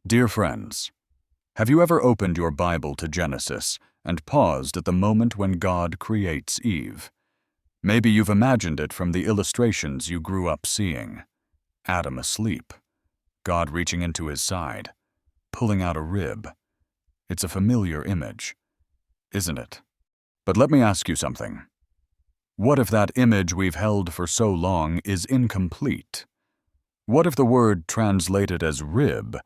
Dear friends, have you ever opened your Bible to Genesis and paused at the moment when God creates Eve? Maybe you've imagined it from the illustrations you grew up seeing. Adam asleep, God reaching into his side, pulling out a rib. It's a familiar image, isn't it? But let me ask you something. What if that image we've held for so long is incomplete? What if the word translated as rib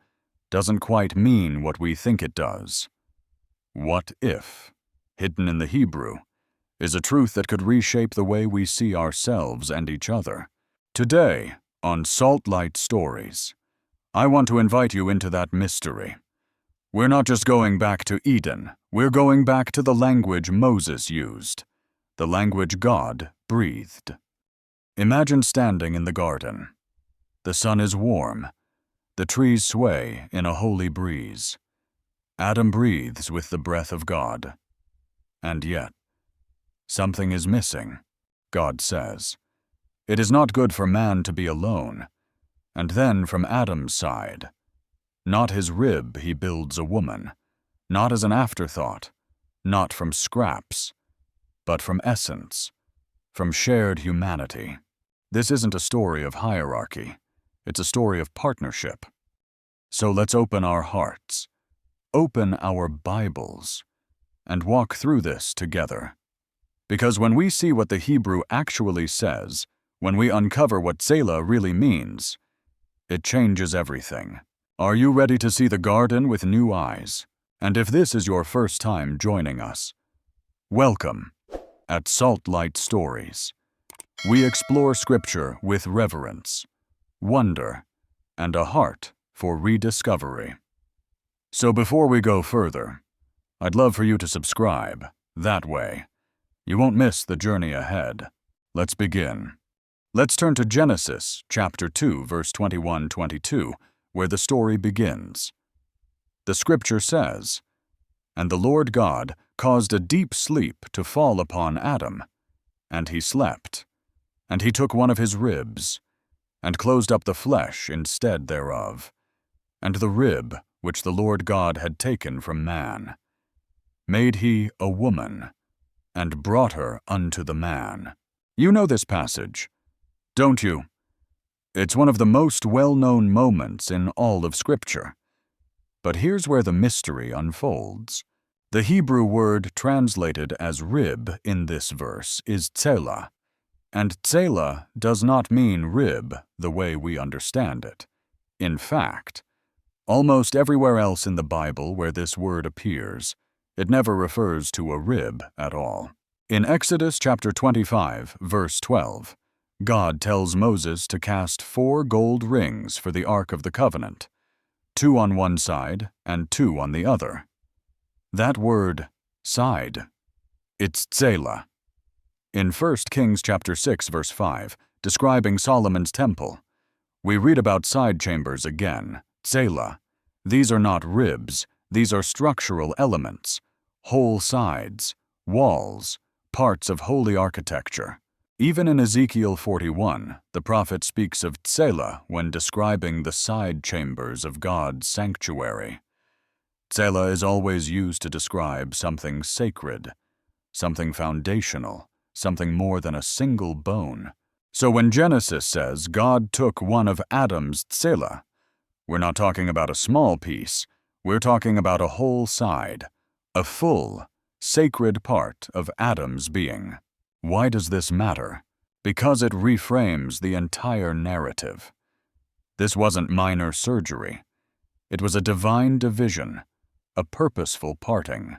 doesn't quite mean what we think it does? What if, hidden in the Hebrew, is a truth that could reshape the way we see ourselves and each other? Today, on Salt Light Stories, I want to invite you into that mystery. We're not just going back to Eden, we're going back to the language Moses used, the language God breathed. Imagine standing in the garden. The sun is warm. The trees sway in a holy breeze. Adam breathes with the breath of God. And yet, something is missing, God says. It is not good for man to be alone. And then from Adam's side, not his rib he builds a woman, not as an afterthought, not from scraps, but from essence, from shared humanity. This isn't a story of hierarchy. It's a story of partnership. So let's open our hearts, open our Bibles, and walk through this together. Because when we see what the Hebrew actually says, when we uncover what tzela really means, it changes everything. Are you ready to see the garden with new eyes? And if this is your first time joining us, welcome at Salt Light Stories. We explore Scripture with reverence, wonder, and a heart for rediscovery. So before we go further, I'd love for you to subscribe. That way, you won't miss the journey ahead. Let's begin. Let's turn to Genesis chapter 2, verse 21-22, where the story begins. The Scripture says, "And the Lord God caused a deep sleep to fall upon Adam, and he slept. And he took one of his ribs, and closed up the flesh instead thereof, and the rib which the Lord God had taken from man, made he a woman, and brought her unto the man." You know this passage, don't you? It's one of the most well-known moments in all of Scripture. But here's where the mystery unfolds. The Hebrew word translated as rib in this verse is tzela, and tzela does not mean rib the way we understand it. In fact, almost everywhere else in the Bible where this word appears, it never refers to a rib at all. In Exodus chapter 25, verse 12, God tells Moses to cast 4 gold rings for the Ark of the Covenant, 2 on one side and 2 on the other. That word, side, it's tzela. In 1 Kings chapter 6, verse 5, describing Solomon's temple, we read about side chambers again, tzela. These are not ribs, these are structural elements, whole sides, walls, parts of holy architecture. Even in Ezekiel 41, the prophet speaks of tzela when describing the side chambers of God's sanctuary. Tzela is always used to describe something sacred, something foundational, something more than a single bone. So when Genesis says God took one of Adam's tzela, we're not talking about a small piece, we're talking about a whole side, a full, sacred part of Adam's being. Why does this matter? Because it reframes the entire narrative. This wasn't minor surgery. It was a divine division, a purposeful parting.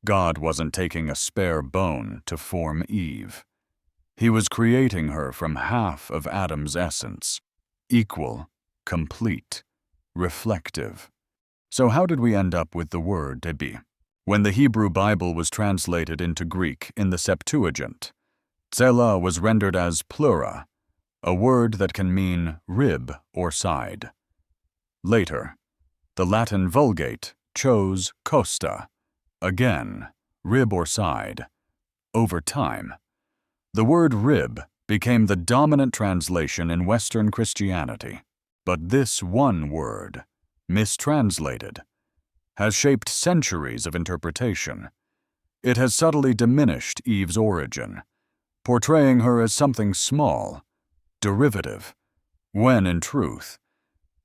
God wasn't taking a spare bone to form Eve. He was creating her from half of Adam's essence, equal, complete, reflective. So how did we end up with the word debi? When the Hebrew Bible was translated into Greek in the Septuagint, tzela was rendered as pleura, a word that can mean rib or side. Later, the Latin Vulgate chose costa, again, rib or side. Over time, the word rib became the dominant translation in Western Christianity. But this one word, mistranslated, has shaped centuries of interpretation. It has subtly diminished Eve's origin, portraying her as something small, derivative, when in truth,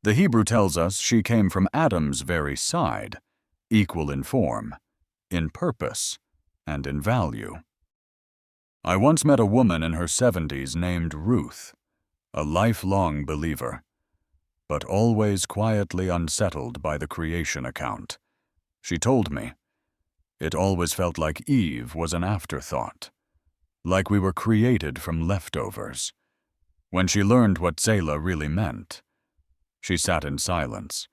the Hebrew tells us she came from Adam's very side, equal in form, in purpose, and in value. I once met a woman in her 70s named Ruth, a lifelong believer, but always quietly unsettled by the creation account. She told me, it always felt like Eve was an afterthought, like we were created from leftovers. When she learned what tzela really meant, she sat in silence,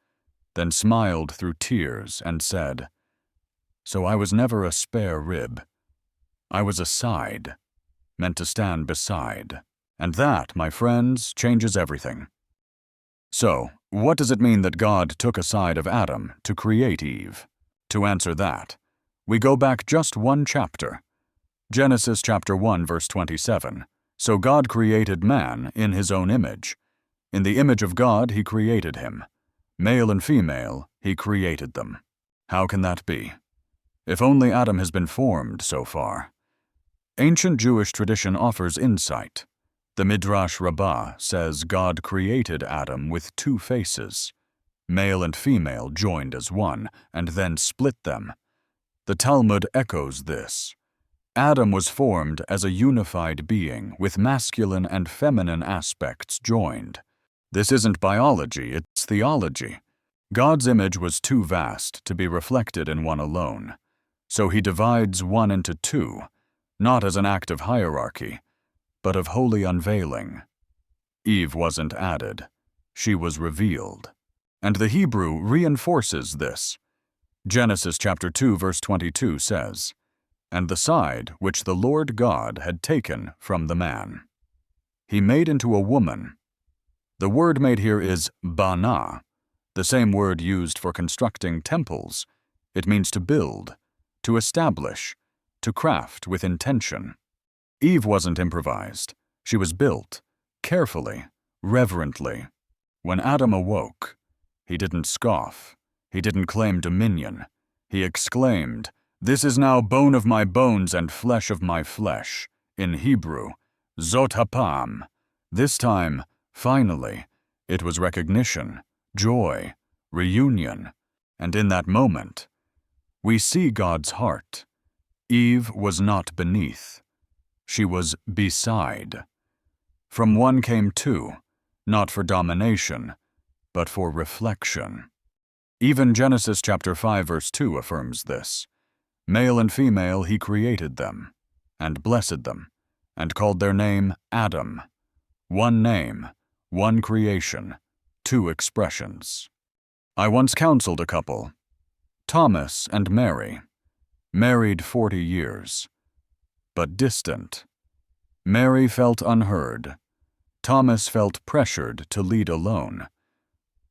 then smiled through tears and said, "So I was never a spare rib. I was a side, meant to stand beside. And that, my friends, changes everything." So, what does it mean that God took a side of Adam to create Eve? To answer that, we go back just one chapter. Genesis chapter 1, verse 27. So God created man in his own image. In the image of God he created him. Male and female, he created them. How can that be? If only Adam has been formed so far. Ancient Jewish tradition offers insight. The Midrash Rabbah says God created Adam with two faces, male and female joined as one, and then split them. The Talmud echoes this. Adam was formed as a unified being with masculine and feminine aspects joined. This isn't biology, it's theology. God's image was too vast to be reflected in one alone, so he divides one into two, not as an act of hierarchy, but of holy unveiling. Eve wasn't added, she was revealed. And the Hebrew reinforces this. Genesis chapter 2 verse 22 says, "And the side which the Lord God had taken from the man, he made into a woman." The word made here is bana, the same word used for constructing temples. It means to build, to establish, to craft with intention. Eve wasn't improvised. She was built, carefully, reverently. When Adam awoke, he didn't scoff. He didn't claim dominion. He exclaimed, "This is now bone of my bones and flesh of my flesh." In Hebrew, Zot hapam. This time, finally, it was recognition, joy, reunion. And in that moment, we see God's heart. Eve was not beneath. She was beside. From one came two, not for domination, but for reflection. Even Genesis chapter 5 verse 2 affirms this. Male and female he created them, and blessed them, and called their name Adam. One name, one creation, two expressions. I once counseled a couple, Thomas and Mary, married 40 years, but distant. Mary felt unheard. Thomas felt pressured to lead alone.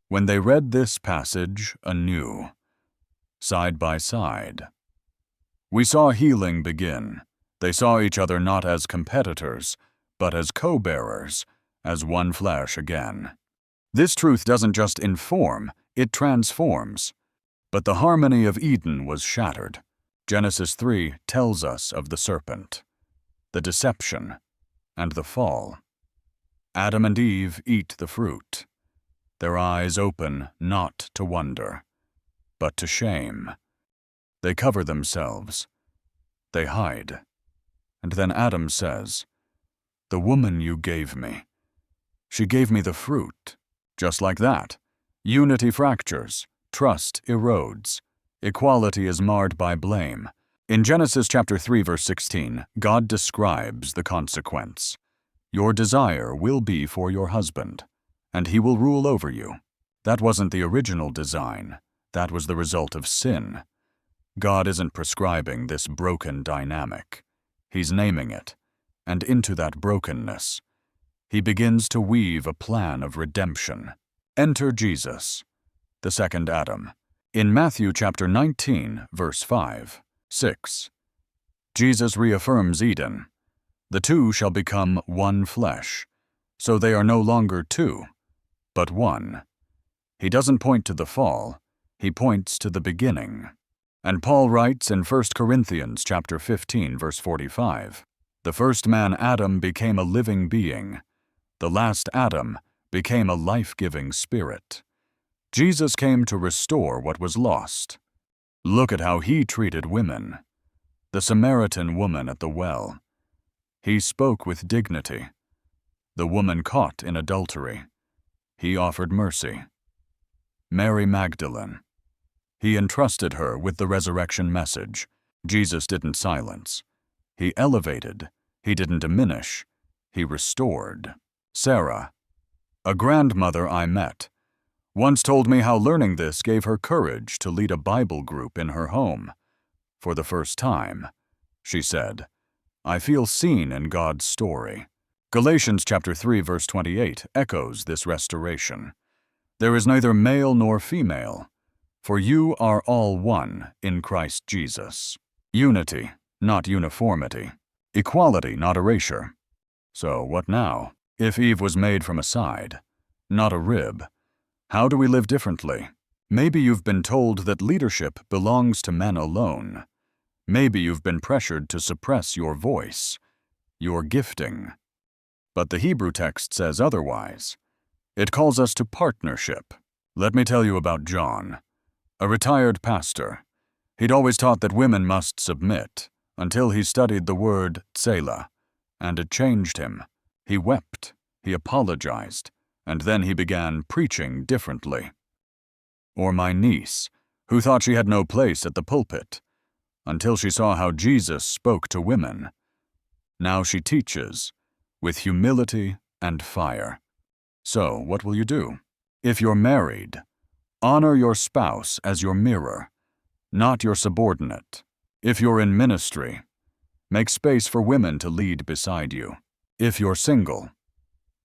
When they read this passage anew, side by side, we saw healing begin. They saw each other not as competitors, but as co-bearers, as one flesh again. This truth doesn't just inform, it transforms. But the harmony of Eden was shattered. Genesis 3 tells us of the serpent, the deception, and the fall. Adam and Eve eat the fruit. Their eyes open not to wonder, but to shame. They cover themselves. They hide. And then Adam says, "The woman you gave me, she gave me the fruit." Just like that, unity fractures, trust erodes, equality is marred by blame. In Genesis chapter 3 verse 16, God describes the consequence. Your desire will be for your husband, and he will rule over you. That wasn't the original design. That was the result of sin. God isn't prescribing this broken dynamic. He's naming it, and into that brokenness, he begins to weave a plan of redemption. Enter Jesus, the second Adam. In Matthew chapter 19, verse 5, 6, Jesus reaffirms Eden. The two shall become one flesh, so they are no longer two, but one. He doesn't point to the fall, he points to the beginning. And Paul writes in 1 Corinthians chapter 15, verse 45, "The first man, Adam, became a living being. The last Adam became a life-giving spirit." Jesus came to restore what was lost. Look at how he treated women. The Samaritan woman at the well. He spoke with dignity. The woman caught in adultery. He offered mercy. Mary Magdalene. He entrusted her with the resurrection message. Jesus didn't silence. He elevated. He didn't diminish. He restored. Sarah, a grandmother I met, once told me how learning this gave her courage to lead a Bible group in her home. For the first time, she said, "I feel seen in God's story." Galatians chapter 3, verse 28 echoes this restoration. "There is neither male nor female, for you are all one in Christ Jesus." Unity, not uniformity. Equality, not erasure. So what now? If Eve was made from a side, not a rib, how do we live differently? Maybe you've been told that leadership belongs to men alone. Maybe you've been pressured to suppress your voice, your gifting. But the Hebrew text says otherwise. It calls us to partnership. Let me tell you about John, a retired pastor. He'd always taught that women must submit, until he studied the word tzela, and it changed him. He wept, he apologized, and then he began preaching differently. Or my niece, who thought she had no place at the pulpit, until she saw how Jesus spoke to women. Now she teaches, with humility and fire. So, what will you do? If you're married, honor your spouse as your mirror, not your subordinate. If you're in ministry, make space for women to lead beside you. If you're single,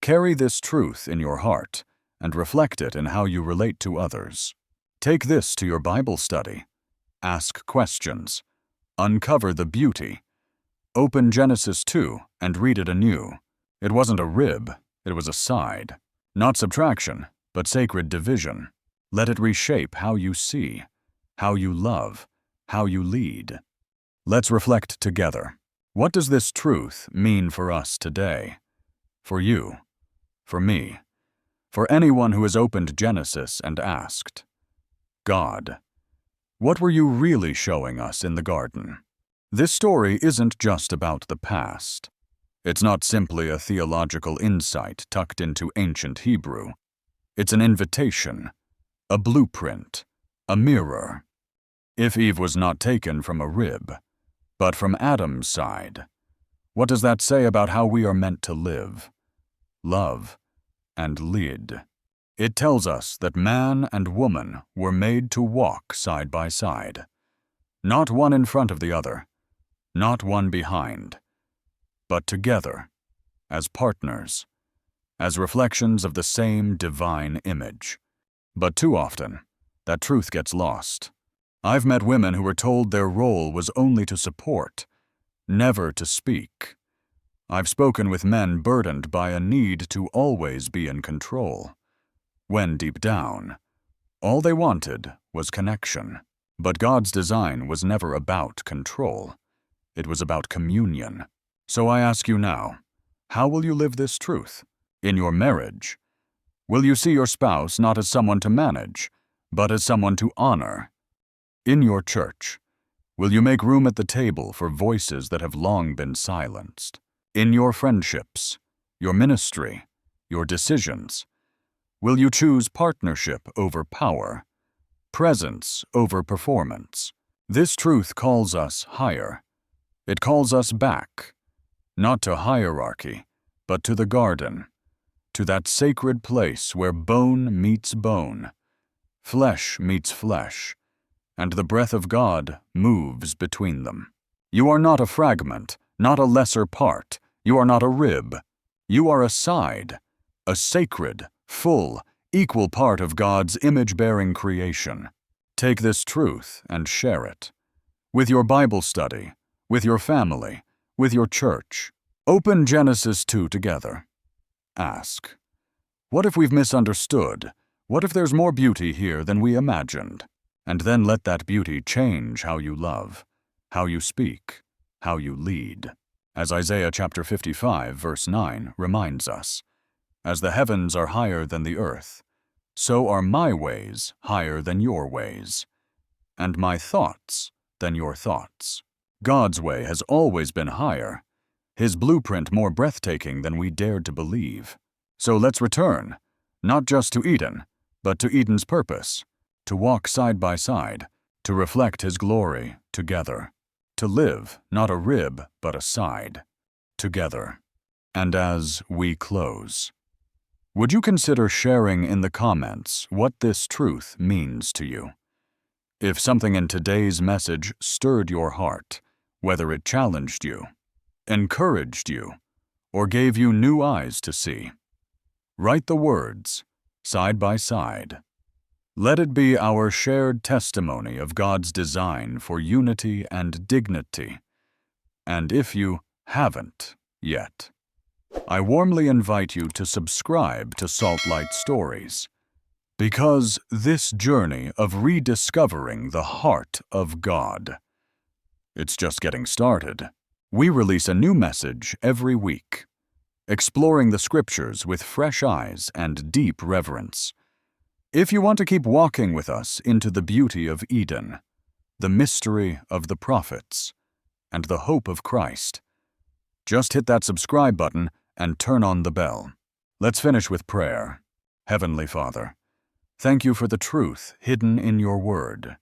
carry this truth in your heart and reflect it in how you relate to others. Take this to your Bible study. Ask questions. Uncover the beauty. Open Genesis 2 and read it anew. It wasn't a rib, it was a side. Not subtraction, but sacred division. Let it reshape how you see, how you love, how you lead. Let's reflect together. What does this truth mean for us today? For you, for me, for anyone who has opened Genesis and asked, "God, what were you really showing us in the garden?" This story isn't just about the past. It's not simply a theological insight tucked into ancient Hebrew. It's an invitation, a blueprint, a mirror. If Eve was not taken from a rib, but from Adam's side, what does that say about how we are meant to live, love, and lead? It tells us that man and woman were made to walk side by side, not one in front of the other, not one behind, but together, as partners, as reflections of the same divine image. But too often, that truth gets lost. I've met women who were told their role was only to support, never to speak. I've spoken with men burdened by a need to always be in control, when deep down, all they wanted was connection. But God's design was never about control. It was about communion. So I ask you now, how will you live this truth? In your marriage, will you see your spouse not as someone to manage, but as someone to honor? In your church, will you make room at the table for voices that have long been silenced? In your friendships, your ministry, your decisions, will you choose partnership over power, presence over performance? This truth calls us higher. It calls us back, not to hierarchy, but to the garden, to that sacred place where bone meets bone, flesh meets flesh, and the breath of God moves between them. You are not a fragment, not a lesser part. You are not a rib. You are a side, a sacred, full, equal part of God's image-bearing creation. Take this truth and share it. With your Bible study, with your family, with your church. Open Genesis 2 together. Ask, what if we've misunderstood? What if there's more beauty here than we imagined? And then let that beauty change how you love, how you speak, how you lead. As Isaiah chapter 55, verse 9 reminds us, "As the heavens are higher than the earth, so are my ways higher than your ways, and my thoughts than your thoughts." God's way has always been higher, His blueprint more breathtaking than we dared to believe. So let's return, not just to Eden, but to Eden's purpose, to walk side by side, to reflect His glory together, to live not a rib but a side, together. And as we close, would you consider sharing in the comments what this truth means to you? If something in today's message stirred your heart, whether it challenged you, encouraged you, or gave you new eyes to see, write the words side by side. Let it be our shared testimony of God's design for unity and dignity. And if you haven't yet, I warmly invite you to subscribe to Salt Light Stories, because this journey of rediscovering the heart of God, it's just getting started. We release a new message every week, exploring the scriptures with fresh eyes and deep reverence. If you want to keep walking with us into the beauty of Eden, the mystery of the prophets, and the hope of Christ, just hit that subscribe button and turn on the bell. Let's finish with prayer. Heavenly Father, thank you for the truth hidden in your word.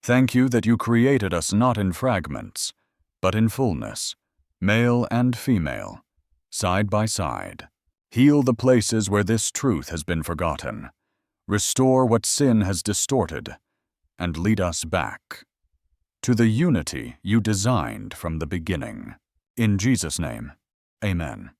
Thank you that you created us not in fragments, but in fullness, male and female, side by side. Heal the places where this truth has been forgotten. Restore what sin has distorted, and lead us back to the unity you designed from the beginning. In Jesus' name, amen.